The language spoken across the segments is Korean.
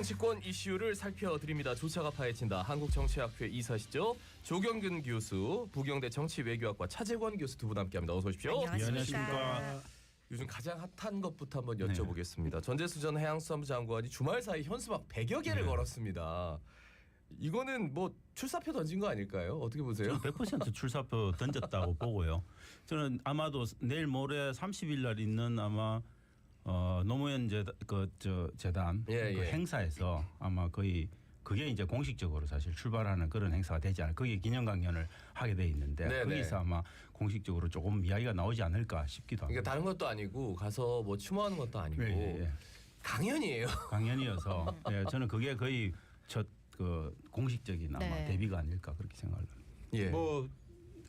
정치권 이슈를 살펴드립니다. 조차가 파헤친다. 한국정치학회 이사시죠. 조경균 교수, 부경대 정치외교학과 차재권 교수 두 분 함께합니다. 어서 오십시오. 안녕하십니까. 요즘 가장 핫한 것부터 한번 여쭤보겠습니다. 전재수 전 해양수산부 장관이 주말 사이 현수막 100여 개를 걸었습니다. 이거는 뭐 출사표 던진 거 아닐까요? 어떻게 보세요? 100% 출사표 던졌다고 보고요. 저는 아마도 내일 모레 30일 날 있는 아마 노무현 재단 그 행사에서 아마 거의 그게 이제 공식적으로 사실 출발하는 그런 행사가 되지 않을까. 거기에 기념강연을 하게 돼 있는데 거기서 아마 공식적으로 조금 이야기가 나오지 않을까 싶기도 합니다. 그러니까 다른 것도 아니고 가서 뭐 추모하는 것도 아니고 강연이에요. 강연이어서 저는 그게 거의 첫 그 공식적인 아마 데뷔가 아닐까 그렇게 생각을 합니다. 뭐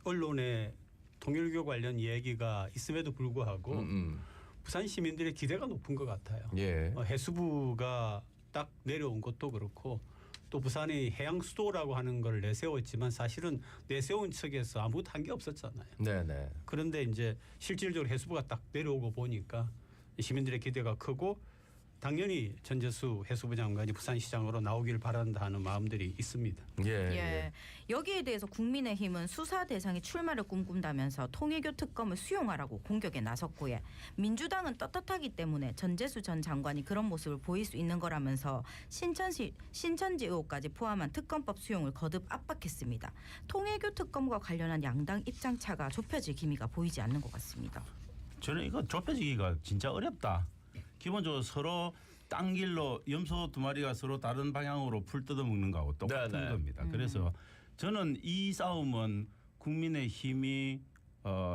언론에 통일교 관련 얘기가 있음에도 불구하고 부산 시민들의 기대가 높은 것 같아요. 해수부가 딱 내려온 것도 그렇고 또 부산이 해양 수도라고 하는 걸 내세웠지만 사실은 내세운 측에서 아무것도 한 게 없었잖아요. 그런데 이제 실질적으로 해수부가 딱 내려오고 보니까 시민들의 기대가 크고 당연히 전재수 해수부 장관이 부산시장으로 나오길 바란다 하는 마음들이 있습니다. 여기에 대해서 국민의힘은 수사 대상이 출마를 꿈꾼다면서 통일교 특검을 수용하라고 공격에 나섰고요. 민주당은 떳떳하기 때문에 전재수 전 장관이 그런 모습을 보일 수 있는 거라면서 신천지 의혹까지 포함한 특검법 수용을 거듭 압박했습니다. 통일교 특검과 관련한 양당 입장차가 좁혀질 기미가 보이지 않는 것 같습니다. 저는 이거 좁혀지기가 진짜 어렵다. 기본적으로 서로 딴 길로 염소 두 마리가 서로 다른 방향으로 풀 뜯어먹는 거하고 똑같은 겁니다. 그래서 저는 이 싸움은 국민의힘이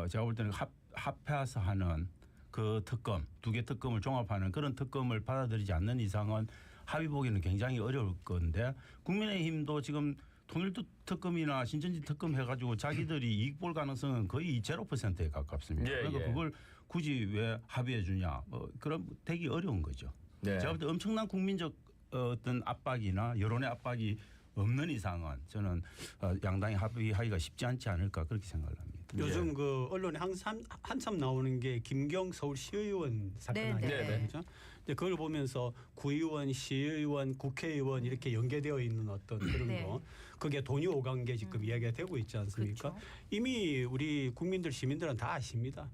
제가 볼 때는 합해서 하는 그 특검, 두 개 특검을 종합하는 그런 특검을 받아들이지 않는 이상은 합의 보기는 굉장히 어려울 건데 국민의힘도 지금 통일도 특검이나 신천지 특검 해가지고 자기들이 이익 볼 가능성은 거의 0%에 가깝습니다. 그러니까 그걸 굳이 왜 합의해 주냐. 그럼 되게 어려운 거죠. 제가 볼 때 엄청난 국민적 어떤 압박이나 여론의 압박이 없는 이상은 저는 양당이 합의하기가 쉽지 않지 않을까 그렇게 생각을 합니다. 요즘 그 언론에 한참 나오는 게 김경 서울시의원 사건 아니에요. 그렇죠? 그걸 보면서 구의원, 시의원, 국회의원 이렇게 연계되어 있는 어떤 그런 거. 그게 돈이 오간 게 지금 이야기가 되고 있지 않습니까? 이미 우리 국민들 시민들은 다 아십니다.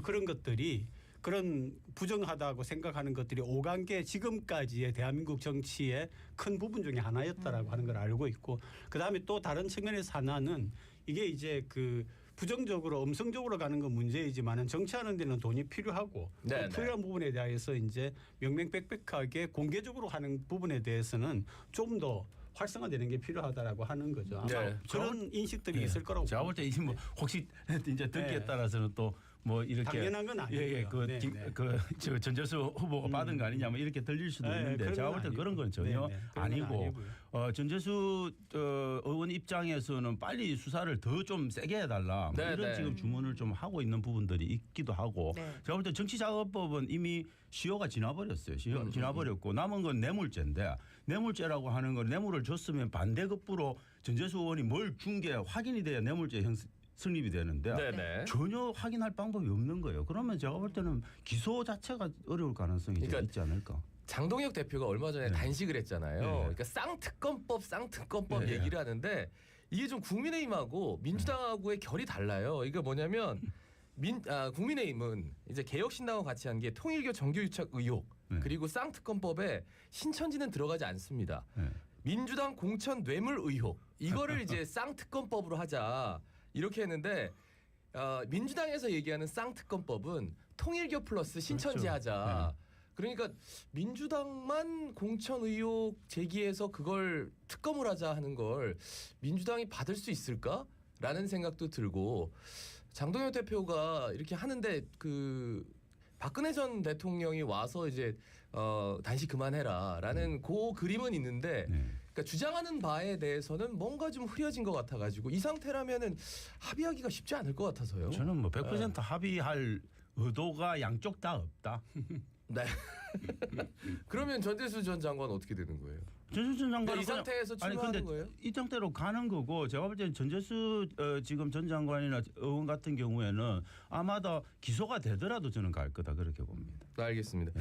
그런 것들이 그런 부정하다고 생각하는 것들이 오간 게 지금까지의 대한민국 정치의 큰 부분 중에 하나였다라고 하는 걸 알고 있고 그다음에 또 다른 측면에서 하나는 이게 이제 그 부정적으로 음성적으로 가는 건 문제이지만은 정치하는 데는 돈이 필요하고 또 필요한 부분에 대해서 이제 명명백백하게 공개적으로 하는 부분에 대해서는 좀 더 활성화되는 게 필요하다라고 하는 거죠. 그런 인식들이 있을 거라고. 제가 볼 때 뭐 혹시 이제 듣기에 따라서는 또 뭐 이렇게 당연한 건 아니에요. 저 전재수 후보가 받은 거 아니냐 뭐 이렇게 들릴 수도 있는데 제가 볼 때 그런 건 전혀 아니고 전재수 의원 입장에서는 빨리 수사를 더 좀 세게 해달라 뭐 이런 지금 주문을 좀 하고 있는 부분들이 있기도 하고 제가 볼 때 정치자금법은 이미 시효가 지나버렸어요. 지나버렸고 남은 건 뇌물죄인데 뇌물죄라고 하는 건 뇌물을 줬으면 반대급부로 전재수 의원이 뭘 준 게 확인이 돼야 뇌물죄 성립이 되는데 전혀 확인할 방법이 없는 거예요. 그러면 제가 볼 때는 기소 자체가 어려울 가능성이 있지 않을까. 장동혁 대표가 얼마 전에 단식을 했잖아요. 그러니까 쌍특검법 얘기를 하는데 이게 좀 국민의힘하고 민주당하고의 결이 달라요. 이게 뭐냐면 국민의힘은 이제 개혁신당과 같이 한 게 통일교 정교유착 의혹 그리고 쌍특검법에 신천지는 들어가지 않습니다. 민주당 공천 뇌물 의혹 이거를 이제 쌍특검법으로 하자. 이렇게 했는데 민주당에서 얘기하는 쌍특검법은 통일교 플러스 신천지 하자. 그러니까 민주당만 공천 의혹 제기해서 그걸 특검을 하자 하는 걸 민주당이 받을 수 있을까라는 생각도 들고 장동혁 대표가 이렇게 하는데 박근혜 전 대통령이 와서 이제 단식 그만해라라는 그 그림은 있는데 그러니까 주장하는 바에 대해서는 뭔가 좀 흐려진 것 같아가지고 이 상태라면은 합의하기가 쉽지 않을 것 같아서요. 저는 뭐 100% 합의할 의도가 양쪽 다 없다. 네. 그러면 전재수 전 장관 어떻게 되는 거예요? 전재수 전 장관 이 상태에서 출마하는 거예요? 이 상태로 가는 거고 제가 볼 때는 전재수 지금 전 장관이나 의원 같은 경우에는 아마도 기소가 되더라도 저는 갈 거다 그렇게 봅니다. 알겠습니다.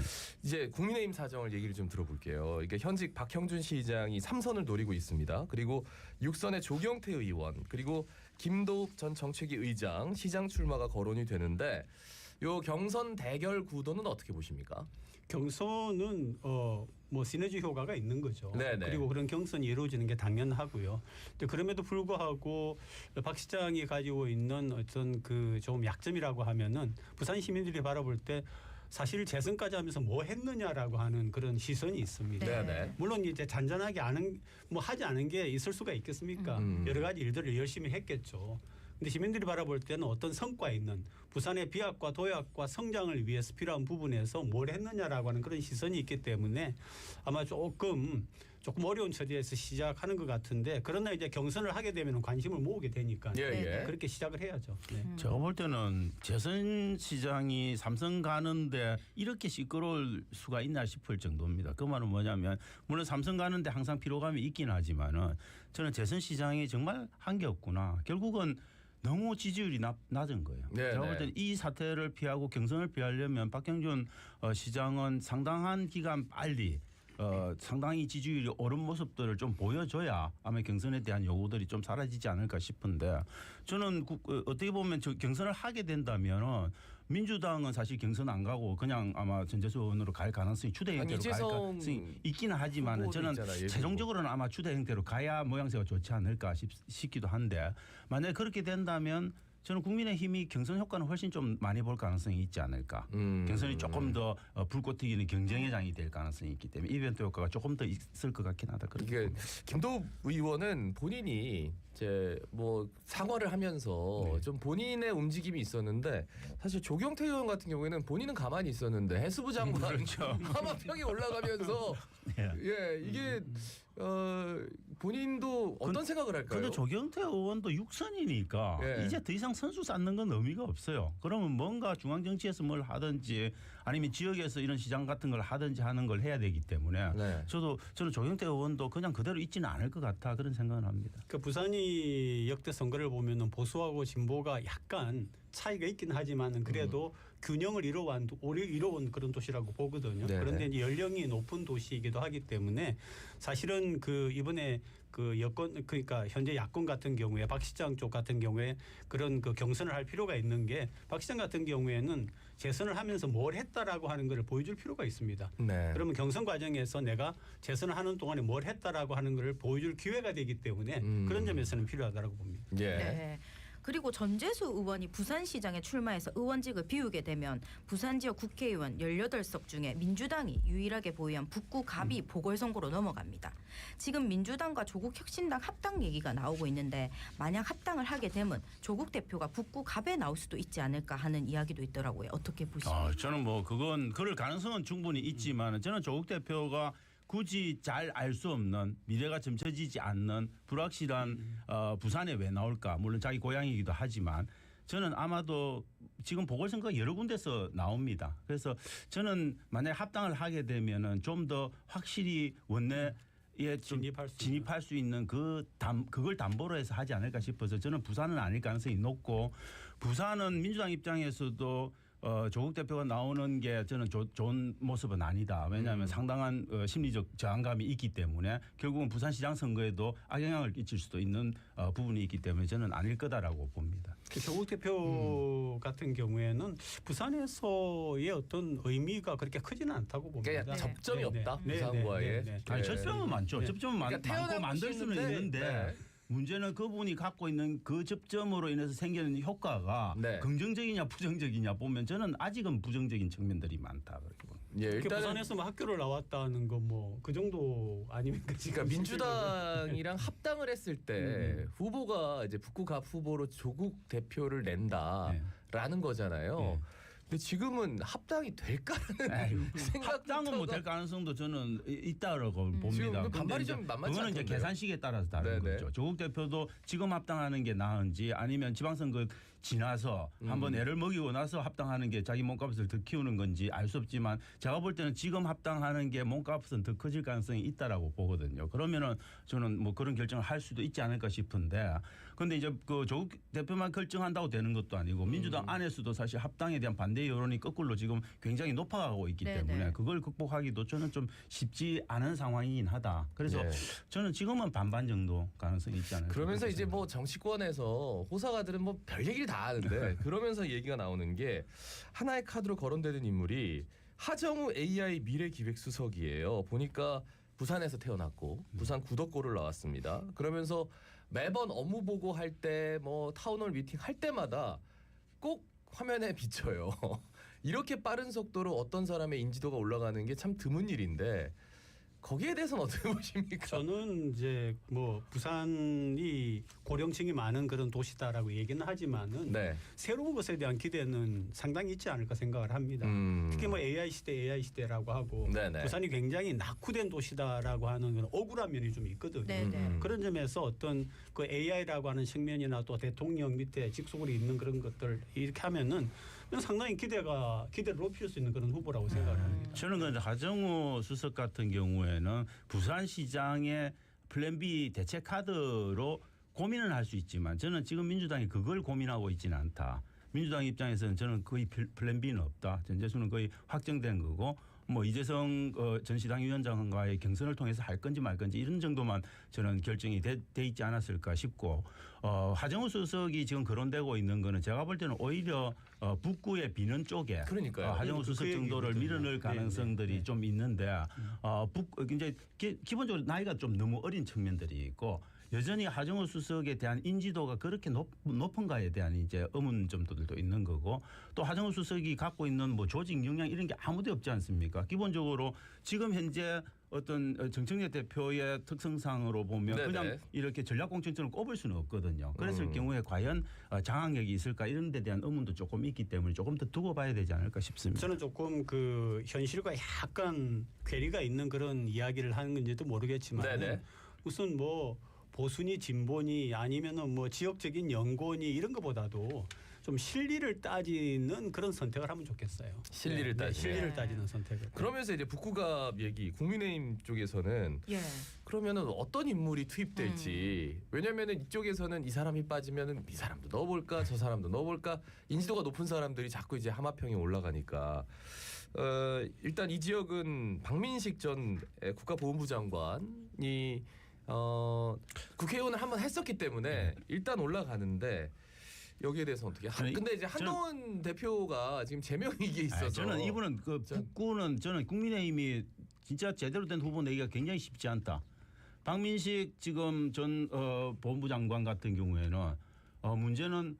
이제 국민의힘 사정을 얘기를 좀 들어볼게요. 이게 현직 박형준 시장이 3선을 노리고 있습니다. 그리고 6선의 조경태 의원 그리고 김도욱 전 정책위 의장 시장 출마가 거론이 되는데 요 경선 대결 구도는 어떻게 보십니까? 경선은 뭐 시너지 효과가 있는 거죠. 네네. 그리고 그런 경선이 이루어지는 게 당연하고요. 근데 그럼에도 불구하고 박 시장이 가지고 있는 어떤 그 좀 약점이라고 하면은 부산 시민들이 바라볼 때 사실 재선까지 하면서 뭐 했느냐라고 하는 그런 시선이 있습니다. 네네. 물론 이제 잔잔하게 하지 않은 게 있을 수가 있겠습니까? 여러 가지 일들을 열심히 했겠죠. 근데 시민들이 바라볼 때는 어떤 성과 있는 부산의 비약과 도약과 성장을 위해서 필요한 부분에서 뭘 했느냐라고 하는 그런 시선이 있기 때문에 아마 조금 어려운 처지에서 시작하는 것 같은데 그러나 이제 경선을 하게 되면 관심을 모으게 되니까 예. 그렇게 시작을 해야죠. 네. 제가 볼 때는 재선 시장이 삼선 가는데 이렇게 시끄러울 수가 있나 싶을 정도입니다. 그 말은 뭐냐면 물론 삼선 가는데 항상 피로감이 있긴 하지만은 저는 재선 시장이 정말 한게 없구나. 결국은 너무 지지율이 낮은 거예요. 네, 제가 볼 때는 이 사태를 피하고 경선을 피하려면 박형준 시장은 상당한 기간 빨리 상당히 지지율이 오른 모습들을 좀 보여줘야 아마 경선에 대한 요구들이 좀 사라지지 않을까 싶은데 저는 어떻게 보면 경선을 하게 된다면은 민주당은 사실 경선 안 가고 그냥 아마 전재수 의원으로 갈 가능성이 추대 형태로 갈 가능성이 있기는 하지만 저는 있잖아, 최종적으로는 아마 추대 형태로 가야 모양새가 좋지 않을까 싶기도 한데 만약에 그렇게 된다면 저는 국민의힘이 경선 효과는 훨씬 좀 많이 볼 가능성이 있지 않을까. 경선이 조금 더 불꽃 튀기는 경쟁의 장이 될 가능성이 있기 때문에 이벤트 효과가 조금 더 있을 것 같긴 하다. 이게 김도욱 의원은 본인이 이제 뭐 사과를 하면서 좀 본인의 움직임이 있었는데 사실 조경태 의원 같은 경우에는 본인은 가만히 있었는데 해수부 장관 그렇죠. 하마평이 올라가면서 예 이게 본인도 어떤 생각을 할까요? 근데 조경태 의원도 6선이니까 예. 이제 더 이상 선수 쌓는 건 의미가 없어요. 그러면 뭔가 중앙 정치에서 뭘 하든지 아니면 지역에서 이런 시장 같은 걸 하든지 하는 걸 해야 되기 때문에 네. 저는 조경태 의원도 그냥 그대로 있지는 않을 것 같아 그런 생각을 합니다. 그 부산이 역대 선거를 보면은 보수하고 진보가 약간 차이가 있긴 하지만은 그래도 균형을 이뤄온 그런 도시라고 보거든요. 네네. 그런데 이제 연령이 높은 도시이기도 하기 때문에 사실은 그 이번에 그 여권 그러니까 현재 야권 같은 경우에 박 시장 쪽 같은 경우에 그런 그 경선을 할 필요가 있는 게 박 시장 같은 경우에는 재선을 하면서 뭘 했다라고 하는 것을 보여줄 필요가 있습니다. 네. 그러면 경선 과정에서 내가 재선을 하는 동안에 뭘 했다라고 하는 것을 보여줄 기회가 되기 때문에 그런 점에서는 필요하다고 봅니다. 예. 네. 그리고 전재수 의원이 부산시장에 출마해서 의원직을 비우게 되면 부산 지역 국회의원 18석 중에 민주당이 유일하게 보유한 북구 갑이 보궐선거로 넘어갑니다. 지금 민주당과 조국혁신당 합당 얘기가 나오고 있는데 만약 합당을 하게 되면 조국 대표가 북구 갑에 나올 수도 있지 않을까 하는 이야기도 있더라고요. 어떻게 보십니까? 저는 뭐 그럴 가능성은 충분히 있지만 저는 조국 대표가 굳이 잘 알 수 없는 미래가 점쳐지지 않는 불확실한 부산에 왜 나올까? 물론 자기 고향이기도 하지만 저는 아마도 지금 보궐선거가 여러 군데서 나옵니다. 그래서 저는 만약에 합당을 하게 되면은 좀 더 확실히 원내에 좀 진입할 수 있는 그걸 담보로 해서 하지 않을까 싶어서 저는 부산은 아닐 가능성이 높고 부산은 민주당 입장에서도 조국 대표가 나오는 게 저는 좋은 모습은 아니다. 왜냐하면 상당한 심리적 저항감이 있기 때문에 결국은 부산시장 선거에도 악영향을 끼칠 수도 있는 부분이 있기 때문에 저는 아닐 거다라고 봅니다. 조국 대표 같은 경우에는 부산에서의 어떤 의미가 그렇게 크지는 않다고 봅니다. 그러니까 접점이 네, 없다. 네, 부산과의. 네, 네. 아니, 접점은 많죠. 접점은 그러니까 많고 만들 수는 있는데 네. 문제는 그분이 갖고 있는 그 접점으로 인해서 생기는 효과가 네. 긍정적이냐 부정적이냐 보면 저는 아직은 부정적인 측면들이 많다 그렇게 봅니다. 예, 일단 부산에서 뭐 학교를 나왔다는 거 뭐 그 정도 아닙니까? 그러니까 민주당이랑 합당을 했을 때 후보가 이제 북구갑 후보로 조국 대표를 낸다라는 거잖아요. 네. 근데 지금은 합당이 될까라는 생각. 합당은 못 될 가능성도 저는 있다라고 봅니다. 지금 반발이 근데 좀 만만치 그거는 이제 않던데요? 계산식에 따라서 다른 네네. 거죠. 조국 대표도 지금 합당하는 게 나은지 아니면 지방선거 지나서 한번 애를 먹이고 나서 합당하는 게 자기 몸값을 더 키우는 건지 알 수 없지만 제가 볼 때는 지금 합당하는 게 몸값은 더 커질 가능성이 있다라고 보거든요. 그러면은 저는 뭐 그런 결정을 할 수도 있지 않을까 싶은데 근데 이제 그 조국 대표만 결정한다고 되는 것도 아니고 민주당 안에서도 사실 합당에 대한 반대 여론이 거꾸로 지금 굉장히 높아가고 있기 네네. 때문에 그걸 극복하기도 저는 좀 쉽지 않은 상황이긴 하다. 그래서 네. 저는 지금은 반반 정도 가능성이 있지 않을까. 그러면서 그렇게 이제 뭐 생각합니다. 정치권에서 호사가들은 뭐 별 얘기를 다 하는데 그러면서 얘기가 나오는 게 하나의 카드로 거론되는 인물이 하정우 AI 미래기획수석이에요. 보니까 부산에서 태어났고 부산 구덕고를 나왔습니다. 그러면서 매번 업무 보고 할 때 뭐 타운홀 미팅 할 때마다 꼭 화면에 비쳐요. 이렇게 빠른 속도로 어떤 사람의 인지도가 올라가는 게 참 드문 일인데 거기에 대해서는 어떻게 보십니까? 저는 이제 뭐 부산이 고령층이 많은 그런 도시다라고 얘기는 하지만은 네. 새로운 것에 대한 기대는 상당히 있지 않을까 생각을 합니다. 특히 뭐 AI 시대라고 하고 네네. 부산이 굉장히 낙후된 도시다라고 하는 그런 억울한 면이 좀 있거든요. 네네. 그런 점에서 어떤 그 AI라고 하는 측면이나 또 대통령 밑에 직속으로 있는 그런 것들 이렇게 하면은 상당히 기대를 높일 수 있는 그런 후보라고 생각을 합니다. 저는 근데 하정우 수석 같은 경우에는 부산시장의 플랜 B 대책 카드로 고민은 할 수 있지만 저는 지금 민주당이 그걸 고민하고 있지는 않다. 민주당 입장에서는 저는 거의 플랜 B는 없다. 전재수는 거의 확정된 거고 뭐 이재성 전 시당위원장과의 경선을 통해서 할 건지 말 건지 이런 정도만 저는 결정이 돼 있지 않았을까 싶고 하정우 수석이 지금 거론되고 있는 거는 제가 볼 때는 오히려 북구의 비는 쪽에 그러니까요. 하정우 수석 그 정도를 얘기거든요. 밀어넣을 가능성들이 네. 좀 있는데 이제 기본적으로 나이가 좀 너무 어린 측면들이 있고 여전히 하정우 수석에 대한 인지도가 그렇게 높은가에 대한 이제 의문점들도 있는 거고 또 하정우 수석이 갖고 있는 뭐 조직 역량 이런 게 아무도 없지 않습니까? 기본적으로 지금 현재 어떤 정청래 대표의 특성상으로 보면 네네. 그냥 이렇게 전략공천처럼 꼽을 수는 없거든요. 그랬을 경우에 과연 장악력이 있을까 이런 데 대한 의문도 조금 있기 때문에 조금 더 두고 봐야 되지 않을까 싶습니다. 저는 조금 그 현실과 약간 괴리가 있는 그런 이야기를 하는 건지도 모르겠지만 네네. 우선 뭐 보수니 진보니 아니면은 뭐 지역적인 연고니 이런 것보다도 좀 실리를 따지는 그런 선택을 하면 좋겠어요. 실리를 따지는. 실리를 따지는 선택을. 그러면서 이제 북구갑 얘기 국민의힘 쪽에서는 예. 그러면은 어떤 인물이 투입될지 왜냐면은 이쪽에서는 이 사람이 빠지면은 이 사람도 넣어볼까 저 사람도 넣어볼까 인지도가 높은 사람들이 자꾸 이제 하마평에 올라가니까 일단 이 지역은 박민식 전 국가보훈부 장관이 국회의원을 한번 했었기 때문에 일단 올라가는데 여기에 대해서 어떻게? 근데 이제 한동훈 대표가 지금 제명이기에 있어서 저는 이분은 그 북구는 저는 국민의힘이 진짜 제대로 된 후보 내기가 굉장히 쉽지 않다. 박민식 지금 전 보훈부 장관 같은 경우에는 문제는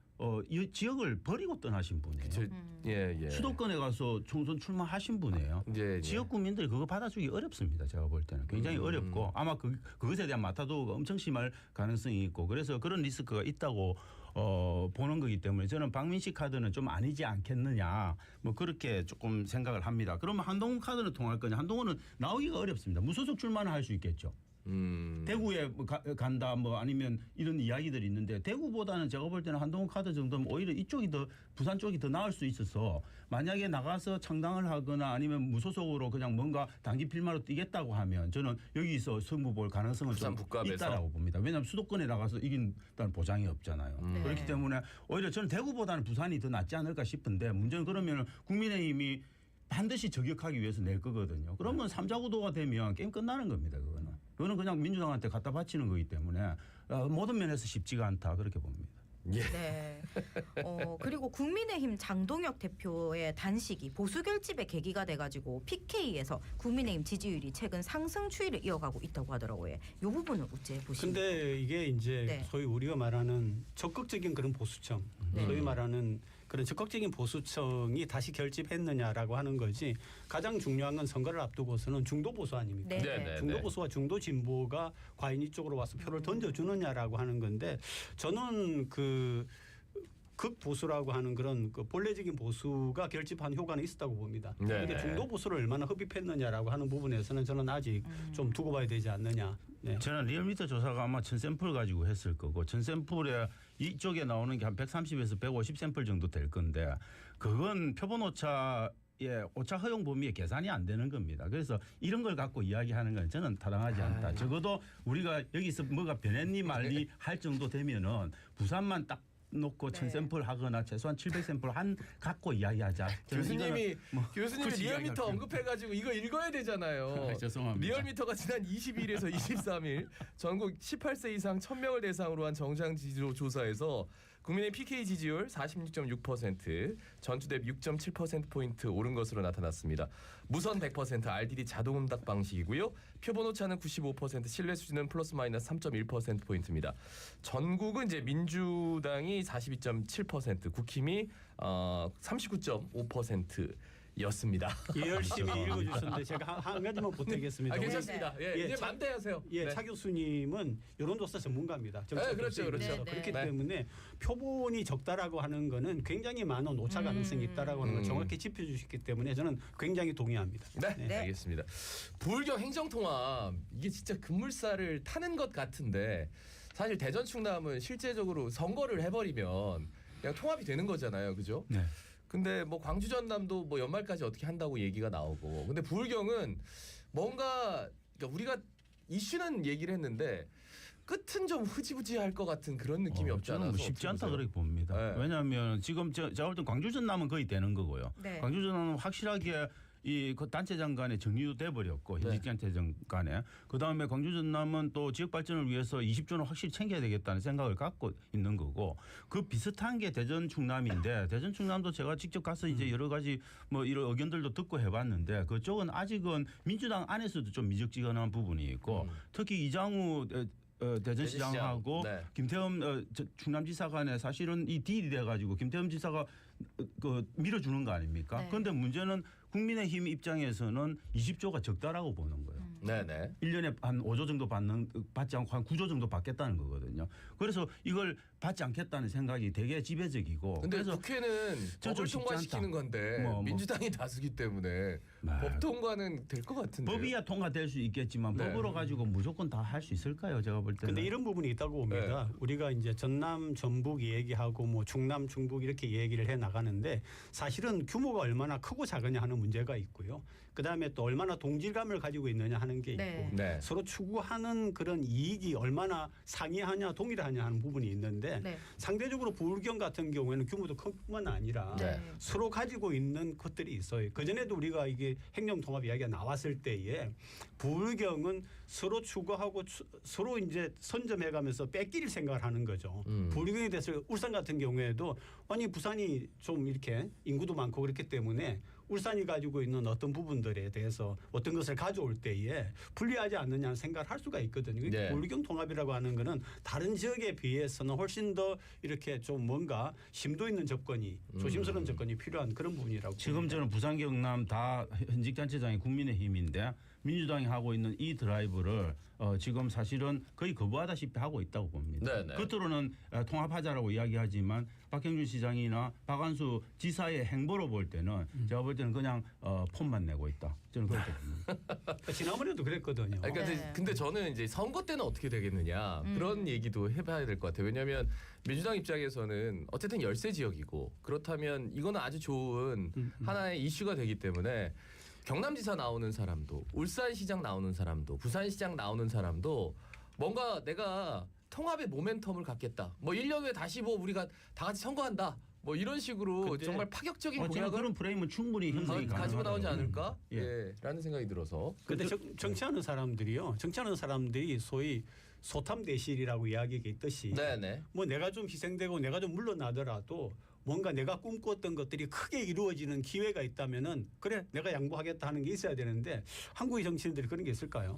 이 지역을 버리고 떠나신 분이에요. 예. 수도권에 가서 총선 출마하신 분이에요. 예. 지역 국민들이 그거 받아주기 어렵습니다. 제가 볼 때는 굉장히 어렵고 아마 그것에 대한 마타도가 엄청 심할 가능성이 있고 그래서 그런 리스크가 있다고 보는 거기 때문에 저는 박민식 카드는 좀 아니지 않겠느냐 뭐 그렇게 조금 생각을 합니다. 그러면 한동훈 카드는 통할 거냐? 한동훈은 나오기가 어렵습니다. 무소속 출마는 할 수 있겠죠. 대구에 뭐 간다 뭐 아니면 이런 이야기들이 있는데 대구보다는 제가 볼 때는 한동훈 카드 정도면 오히려 이쪽이 더 부산 쪽이 더 나을 수 있어서 만약에 나가서 창당을 하거나 아니면 무소속으로 그냥 뭔가 단기 필마로 뛰겠다고 하면 저는 여기서 승부 볼 가능성은 좀 있다라고 봅니다. 왜냐하면 수도권에 나가서 이긴다는 보장이 없잖아요. 그렇기 때문에 오히려 저는 대구보다는 부산이 더 낫지 않을까 싶은데 문제는 그러면 국민의힘이 반드시 저격하기 위해서 낼 거거든요. 그러면 삼자구도가 되면 게임 끝나는 겁니다. 그거는 그냥 민주당한테 갖다 바치는 거기 때문에 모든 면에서 쉽지가 않다 그렇게 봅니다. 예. 네. 그리고 국민의힘 장동혁 대표의 단식이 보수 결집의 계기가 돼가지고 PK에서 국민의힘 지지율이 최근 상승 추이를 이어가고 있다고 하더라고요. 이 부분은 어째 보십니까? 근데 이게 이제 네. 소위 우리가 말하는 적극적인 그런 보수층, 소위 말하는 그런 적극적인 보수층이 다시 결집했느냐라고 하는 거지 가장 중요한 건 선거를 앞두고서는 중도 보수 아닙니까? 네. 중도 보수와 중도 진보가 과연 이쪽으로 와서 표를 던져주느냐라고 하는 건데 저는 그 극보수라고 하는 그런 그 본래적인 보수가 결집한 효과는 있었다고 봅니다. 네. 그런데 중도 보수를 얼마나 흡입했느냐라고 하는 부분에서는 저는 아직 좀 두고 봐야 되지 않느냐. 네. 저는 리얼미터 조사가 아마 1000샘플 가지고 했을 거고 1000샘플에 이쪽에 나오는 게 한 130에서 150 샘플 정도 될 건데 그건 표본 오차 허용 범위에 계산이 안 되는 겁니다. 그래서 이런 걸 갖고 이야기하는 건 저는 타당하지 않다. 적어도 우리가 여기서 뭐가 변했니 말니 할 정도 되면은 부산만 딱 놓고 네. 1000샘플 하거나 최소한 700샘플 한 갖고 이야기하자. 저는 교수님이 뭐 교수님이 굳이 리얼미터 이야기할 언급해가지고 이거 읽어야 되잖아요. 죄송합니다. 리얼미터가 지난 22일에서 23일 전국 18세 이상 1000명을 대상으로 한 정장 지지도 조사에서 국민의 PK 지지율 46.6%, 전주 대비 6.7%포인트 오른 것으로 나타났습니다. 무선 100%, RDD 자동 응답 방식이고요. 표본 오차는 95%, 신뢰 수준은 플러스 마이너스 3.1%포인트입니다. 전국은 이제 민주당이 42.7%, 국힘이 39.5%. 였습니다. 예, 열심히 읽어주셨는데 제가 한 가지만 보태겠습니다. 괜찮습니다. 예, 예, 이제 차- 맘대하세요. 예, 네. 차 교수님은 여론조사 전문가입니다. 네, 그렇죠, 그렇죠. 네, 네, 그렇기 네. 때문에 표본이 적다라고 하는 거는 굉장히 많은 오차 가능성이 있다라고 하는 걸 정확히 짚어주셨기 때문에 저는 굉장히 동의합니다. 네, 네. 알겠습니다. 부울경 행정통합 이게 진짜 급물살을 타는 것 같은데 사실 대전 충남은 실제적으로 선거를 해버리면 그냥 통합이 되는 거잖아요, 그죠? 네. 근데 뭐 광주 전남도 뭐 연말까지 어떻게 한다고 얘기가 나오고, 근데 부울경은 뭔가 그러니까 우리가 이슈는 얘기를 했는데 끝은 좀 흐지부지할 것 같은 그런 느낌이 없지 저는 않아서 뭐 쉽지 어떻게 않다 보세요? 그렇게 봅니다. 네. 왜냐하면 지금 제가 볼 때 광주 전남은 거의 되는 거고요. 네. 광주 전남은 확실하게 그 단체장 간에 정리도 돼버렸고 네. 현직 단체장 간에 그 다음에 광주 전남은 또 지역 발전을 위해서 20조는 확실히 챙겨야 되겠다는 생각을 갖고 있는 거고 그 비슷한 게 대전 충남인데 대전 충남도 제가 직접 가서 이제 여러 가지 뭐 이런 의견들도 듣고 해봤는데 그쪽은 아직은 민주당 안에서도 좀 미적지근한 부분이 있고 특히 이장우 대전시장하고 네. 김태흠 충남지사 간에 사실은 이 딜이 돼가지고 김태흠 지사가 그 밀어주는 거 아닙니까? 네. 그런데 문제는 국민의힘 입장에서는 20조가 적다라고 보는 거예요. 네네. 1년에 한 5조 정도 받지 않고 한 9조 정도 받겠다는 거거든요. 그래서 이걸 받지 않겠다는 생각이 되게 지배적이고. 근데 그래서 국회는 좀 법을 쉽지 통과시키는 않다. 건데 뭐. 민주당이 다수기 때문에 네. 법 통과는 될 것 같은데. 법이야 통과될 수 있겠지만 네. 법으로 가지고 무조건 다 할 수 있을까요? 제가 볼 때는. 근데 이런 부분이 있다고 봅니다. 우리가 이제 전남, 전북 얘기하고 뭐 중남, 중북 이렇게 얘기를 해 나가는데 사실은 규모가 얼마나 크고 작으냐 하는 문제가 있고요. 그다음에 또 얼마나 동질감을 가지고 있느냐 하는 게 있고 네. 네. 서로 추구하는 그런 이익이 얼마나 상이하냐 동일하냐 하는 부분이 있는데 네. 상대적으로 부울경 같은 경우에는 규모도 큰 뿐만 아니라 네. 서로 가지고 있는 것들이 있어요. 그전에도 우리가 이게 행정통합 이야기가 나왔을 때에 부울경은 서로 추구하고 서로 이제 선점해가면서 뺏길 생각을 하는 거죠. 부울경에 대해서 울산 같은 경우에도 아니 부산이 좀 이렇게 인구도 많고 그렇기 때문에 울산이 가지고 있는 어떤 부분들에 대해서 어떤 것을 가져올 때에 불리하지 않느냐는 생각을 할 수가 있거든요. 네. 부울경 통합이라고 하는 거는 다른 지역에 비해서는 훨씬 더 이렇게 좀 뭔가 심도 있는 접근이 조심스러운 접근이 필요한 그런 부분이라고 지금 봅니다. 저는 부산 경남 다 현직 단체장이 국민의힘인데 민주당이 하고 있는 이 드라이브를 지금 사실은 거의 거부하다시피 하고 있다고 봅니다. 네네. 겉으로는 통합하자라고 이야기하지만 박형준 시장이나 박한수 지사의 행보로 볼 때는 제가 볼 때는 그냥 폰만 내고 있다. 저는 그렇게 봅니다. 지난번에도 그랬거든요. 아니, 그러니까 네. 근데 저는 이제 선거 때는 어떻게 되겠느냐 그런 얘기도 해봐야 될 것 같아요. 왜냐하면 민주당 입장에서는 어쨌든 열세 지역이고 그렇다면 이거는 아주 좋은 하나의 이슈가 되기 때문에 경남지사 나오는 사람도 울산시장 나오는 사람도 부산시장 나오는 사람도 뭔가 내가 통합의 모멘텀을 갖겠다. 뭐 1년 후에 다시 뭐 우리가 다 같이 선거한다. 뭐 이런 식으로 근데 정말 파격적인 저는 공약을 그런 프레임은 충분히 형성이 가지고 나오지 가능하다고 않을까? 예. 예. 라는 생각이 들어서. 근데 정치하는 사람들이요. 정치하는 사람들이 소위 소탐대실이라고 이야기가 있듯이 네네. 뭐 내가 좀 희생되고 내가 좀 물러나더라도 뭔가 내가 꿈꿨던 것들이 크게 이루어지는 기회가 있다면은 그래 내가 양보하겠다 하는 게 있어야 되는데 한국의 정치인들이 그런 게 있을까요?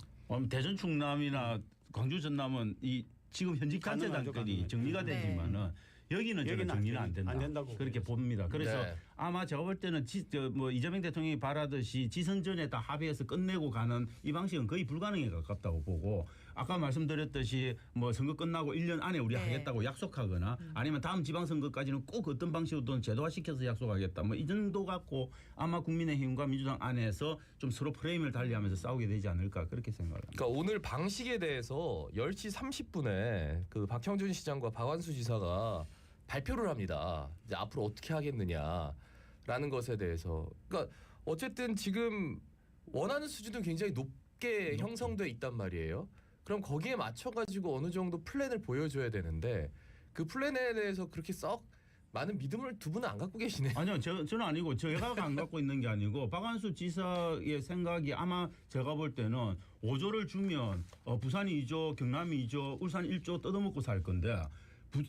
대전 충남이나 광주 전남은 이 지금 현직 가능하죠, 단체장들이 가능하죠. 정리가 네. 되지만은 여기는 저는 정리는 안 된다. 안 된다고 그렇게 봅니다. 그래서 네. 아마 제가 볼 때는 뭐 이재명 대통령이 바라듯이 지선 전에 다 합의해서 끝내고 가는 이 방식은 거의 불가능에 가깝다고 보고 아까 말씀드렸듯이 뭐 선거 끝나고 1년 안에 우리 네. 하겠다고 약속하거나 아니면 다음 지방선거까지는 꼭 어떤 방식으로든 제도화시켜서 약속하겠다. 뭐 이 정도 갖고 아마 국민의힘과 민주당 안에서 좀 서로 프레임을 달리하면서 싸우게 되지 않을까 그렇게 생각합니다. 그러니까 오늘 방식에 대해서 10시 30분에 그 박형준 시장과 박완수 지사가 발표를 합니다. 이제 앞으로 어떻게 하겠느냐라는 것에 대해서. 그러니까 어쨌든 지금 원하는 수준은 굉장히 높게 형성돼 있단 말이에요. 그럼 거기에 맞춰 가지고 어느 정도 플랜을 보여줘야 되는데 그 플랜에 대해서 그렇게 썩 많은 믿음을 두 분은 안 갖고 계시네. 아니요, 저는 아니고 제가 안 갖고 있는 게 아니고 박완수 지사의 생각이 아마 제가 볼 때는 5조를 주면 부산이 2조, 경남이 2조, 울산 1조 뜯어먹고 살 건데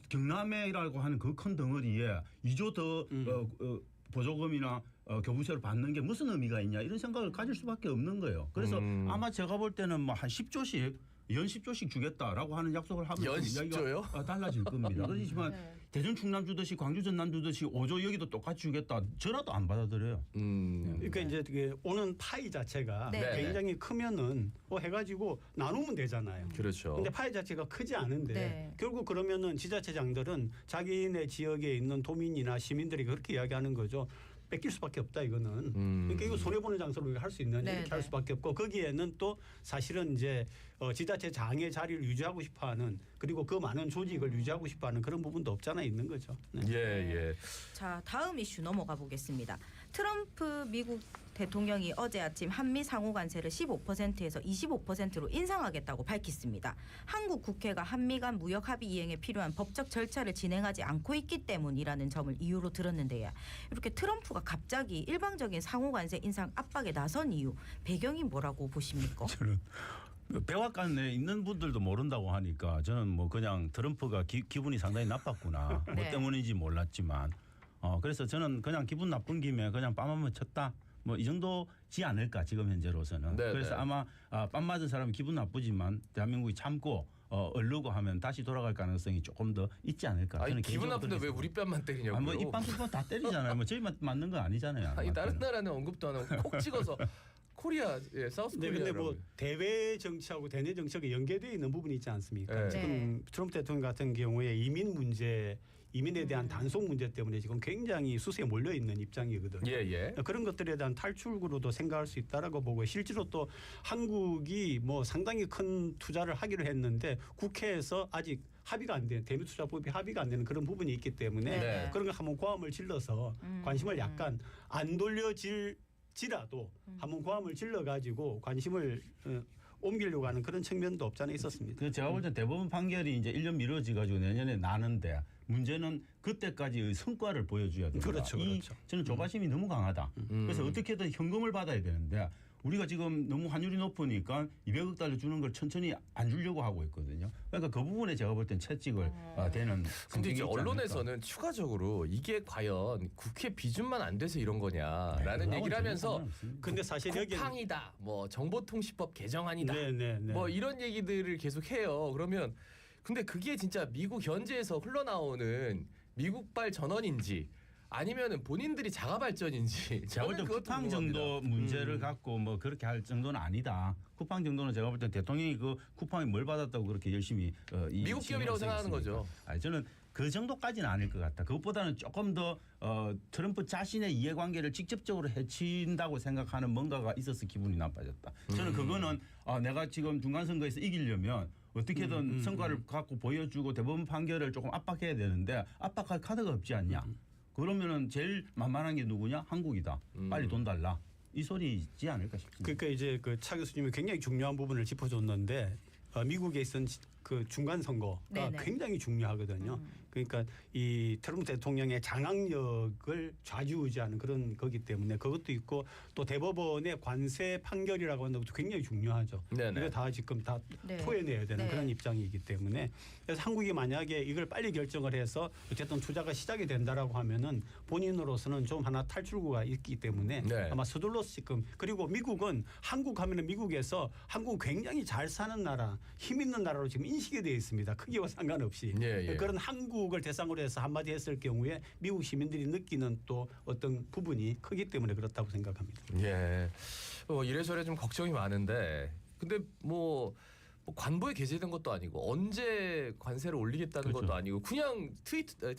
경남이라고 하는 그 큰 덩어리에 2조 더 보조금이나 교부세를 받는 게 무슨 의미가 있냐 이런 생각을 가질 수밖에 없는 거예요. 그래서 아마 제가 볼 때는 뭐 한 10조씩 연 10조씩 주겠다라고 하는 약속을 하면 연 10조요? 달라질 겁니다. 그렇지만 네. 대전 충남 주듯이 광주 전남 주듯이 5조 여기도 똑같이 주겠다. 저라도 안 받아들여요. 그러니까 이제 그게 오는 파이 자체가 네. 굉장히 크면은 뭐 해가지고 나누면 되잖아요. 그렇죠. 근데 파이 자체가 크지 않은데 네. 결국 그러면은 지자체장들은 자기네 지역에 있는 도민이나 시민들이 그렇게 이야기하는 거죠. 뺏길 수밖에 없다 이거는. 그러니까 이거 손해 보는 장소로 우리가 할 수 있는 네, 이렇게 할 네. 수밖에 없고 거기에는 또 사실은 이제 지자체장의 자리를 유지하고 싶어하는 그리고 그 많은 조직을 유지하고 싶어하는 그런 부분도 없잖아 있는 거죠. 네. 예. 자, 다음 이슈 넘어가 보겠습니다. 트럼프 미국 대통령이 어제 아침 한미 상호 관세를 15%에서 25%로 인상하겠다고 밝혔습니다. 한국 국회가 한미 간 무역 합의 이행에 필요한 법적 절차를 진행하지 않고 있기 때문이라는 점을 이유로 들었는데요. 이렇게 트럼프가 갑자기 일방적인 상호 관세 인상 압박에 나선 이유, 배경이 뭐라고 보십니까? 저는 백악관 내에 있는 분들도 모른다고 하니까 저는 뭐 그냥 트럼프가 기분이 상당히 나빴구나. 네. 뭐 때문인지 몰랐지만 그래서 저는 그냥 기분 나쁜 김에 그냥 뺨 한번 쳤다. 뭐 이 정도지 않을까 지금 현재로서는. 네, 그래서 네. 아마 뺨 맞은 사람이 기분 나쁘지만 대한민국이 참고 얼르고 하면 다시 돌아갈 가능성이 조금 더 있지 않을까. 아니 저는 기분 개인적으로 나쁜데 왜 그렇게 우리 뺨만 때리냐고요? 뭐 이빵 수빵 다 때리잖아요. 뭐 저희만 맞는 건 아니잖아요. 아니 다른 맞다는. 나라는 언급도 안 하고 콕 찍어서 코리아, 사우스 네, 코리아. 근데 뭐 대외 정치하고 대내 정치가 연계되어 있는 부분이 있지 않습니까? 네. 지금 트럼프 대통령 같은 경우에 이민에 대한 단속 문제 때문에 지금 굉장히 수세에 몰려 있는 입장이거든요. 예. 그런 것들에 대한 탈출구로도 생각할 수 있다라고 보고 실제로 또 한국이 뭐 상당히 큰 투자를 하기로 했는데 국회에서 아직 합의가 안 된 대미투자법이 합의가 안 되는 그런 부분이 있기 때문에 네. 그런 거 한번 고함을 질러서 관심을 약간 안 돌려질지라도 한번 고함을 질러 가지고 관심을 옮기려고 하는 그런 측면도 없지 않아 있었습니다. 그 제가 볼 때 대법원 판결이 이제 1년 미뤄지 가지고 내년에 나는데 문제는 그때까지의 성과를 보여줘야 된다. 그렇죠. 저는 조바심이 너무 강하다. 그래서 어떻게든 현금을 받아야 되는데 우리가 지금 너무 환율이 높으니까 200억 달러 주는 걸 천천히 안 주려고 하고 있거든요. 그러니까 그 부분에 제가 볼 땐 채찍을 대는. 근데 이제 성격이 있지 언론에서는 추가적으로 이게 과연 국회 비준만 안 돼서 이런 거냐라는 않을까. 얘기를 하면서 상관없습니다. 근데 사실 여기는 쿠팡이다, 뭐 정보통신법 개정안이다, 네. 뭐 이런 얘기들을 계속 해요. 그러면 근데 그게 진짜 미국 현지에서 흘러나오는 미국발 전원인지 아니면은 본인들이 자가 발전인지 제가 볼 때 쿠팡 정도 문제를 갖고 뭐 그렇게 할 정도는 아니다. 쿠팡 정도는 제가 볼 때 대통령이 그 쿠팡이 뭘 받았다고 그렇게 열심히 미국 기업이라고 생각하는 거죠. 아니, 저는 그 정도까지는 아닐 것 같다. 그것보다는 조금 더 트럼프 자신의 이해관계를 직접적으로 해친다고 생각하는 뭔가가 있어서 기분이 나빠졌다. 저는 그거는 내가 지금 중간선거에서 이기려면 어떻게든 성과를 갖고 보여주고 대법원 판결을 조금 압박해야 되는데 압박할 카드가 없지 않냐. 그러면은 제일 만만한 게 누구냐? 한국이다. 빨리 돈 달라. 이 소리 있지 않을까 싶습니다. 그러니까 이제 그 차 교수님이 굉장히 중요한 부분을 짚어줬는데 미국에 있은 그 중간 선거가 네네. 굉장히 중요하거든요. 그러니까 이 트럼프 대통령의 장악력을 좌지우지하는 그런 거기 때문에 그것도 있고 또 대법원의 관세 판결이라고 하는 것도 굉장히 중요하죠. 네네. 이거 다 지금 다 네. 토해내야 되는 네. 그런 입장이기 때문에 그래서 한국이 만약에 이걸 빨리 결정을 해서 어쨌든 투자가 시작이 된다라고 하면은 본인으로서는 좀 하나 탈출구가 있기 때문에 네. 아마 서둘러 지금 그리고 미국은 한국 하면은 미국에서 한국 굉장히 잘 사는 나라, 힘 있는 나라로 지금 인식이 되어 있습니다. 크기와 상관없이 예. 그런 한국 미국을 대상으로 해서 한마디 했을 경우에 미국 시민들이 느끼는 또 어떤 부분이 크기 때문에 그렇다고 생각합니다. 예. 이래저래 좀 걱정이 많은데 근데 뭐 관보에 게재된 것도 아니고 언제 관세를 올리겠다는 그렇죠. 것도 아니고 그냥 트위터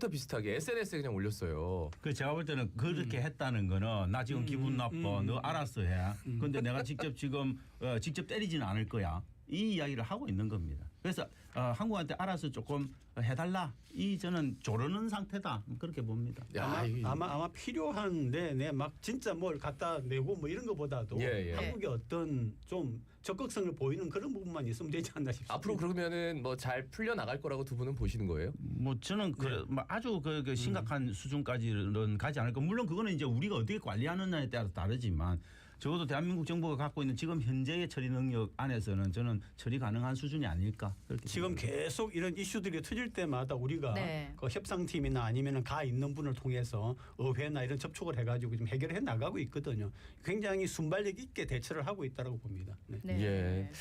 비슷하게 SNS에 그냥 올렸어요. 그 제가 볼 때는 그렇게 했다는 거는 나 지금 기분 나빠. 너 알았어 해. 근데 내가 직접 지금 직접 때리지는 않을 거야. 이 이야기를 하고 있는 겁니다. 그래서 한국한테 알아서 조금 해달라. 이 저는 조르는 상태다. 그렇게 봅니다. 야, 아마 필요한데 막 진짜 뭘 갖다 내고 뭐 이런 것보다도 예. 한국의 어떤 좀 적극성을 보이는 그런 부분만 있으면 되지 않나 싶습니다. 앞으로 그러면은 뭐 잘 풀려 나갈 거라고 두 분은 보시는 거예요? 뭐 저는 그래 뭐 아주 그 심각한 수준까지는 가지 않을 거. 물론 그거는 이제 우리가 어떻게 관리하느냐에 따라서 다르지만 적어도 대한민국 정부가 갖고 있는 지금 현재의 처리 능력 안에서는 저는 처리 가능한 수준이 아닐까. 그렇게 지금 생각합니다. 계속 이런 이슈들이 터질 때마다 우리가 네. 그 협상팀이나 아니면은 가 있는 분을 통해서 의회나 이런 접촉을 해가지고 좀 해결해 나가고 있거든요. 굉장히 순발력 있게 대처를 하고 있다고 봅니다. 네. 네. 예.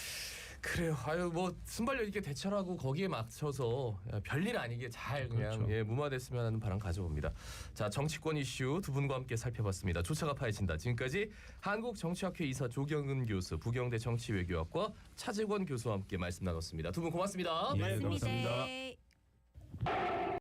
그래요. 아유 뭐 순발력 있게 대처하고 거기에 맞춰서 별일 아니게 잘 그냥 그렇죠. 예, 무마됐으면 하는 바람 가져봅니다. 자 정치권 이슈 두 분과 함께 살펴봤습니다. 조차가 파헤친다. 지금까지 한국정치학회 이사 조경은 교수, 부경대 정치외교학과 차재권 교수와 함께 말씀 나눴습니다. 두 분 고맙습니다. 예, 고맙습니다. 감사합니다.